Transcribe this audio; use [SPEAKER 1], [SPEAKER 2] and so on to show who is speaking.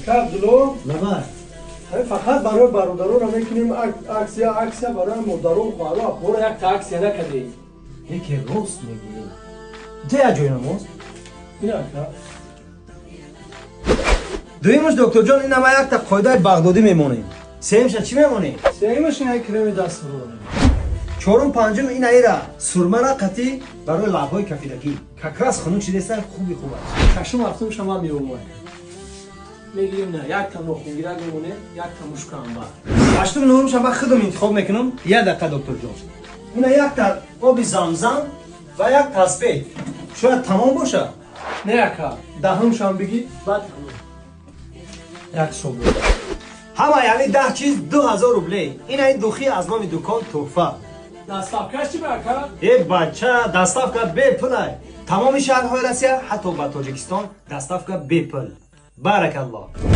[SPEAKER 1] عبدالله
[SPEAKER 2] نبر
[SPEAKER 1] فقط برای برادران هم میکنیم اکسیا برای مادران خواهرها برای یک تا اکسیا نکردیم.
[SPEAKER 2] یکی راست میگی جای جای نماز
[SPEAKER 1] این اکا
[SPEAKER 2] دویمش دکتر جان این نما یک تا قاعده بغدادی میمونیم سهمش چی میمونیم
[SPEAKER 1] سیمش این کرم دست رو
[SPEAKER 2] چهارم پنجم این ایرا سرمه را قطعی برای لبهای کفیدگی ککرس خنک شده است خوبی خوب است
[SPEAKER 1] کشم هفتم شما میومد میگیم نه یک تا نخونگیرک میمونه یک تا مشک انبر
[SPEAKER 2] هشتم نهمش هم خودم انتخاب میکنم یک دقیقه دکتر جان این یک تا آب زمزم و یک تسبیح شاید تمام باشه
[SPEAKER 1] نه اکا دهم شام بگی بعد کنم یک صبح
[SPEAKER 2] همه یعنی 10 چیز 2000 روبلی این دوخی از نام دکان تحفه
[SPEAKER 1] دستافکش چی برکا؟
[SPEAKER 2] ای بچه دستافکا بی پلای تمام شهرهای روسیه حتی به تاجیکستان دستافکا بی پل بارک الله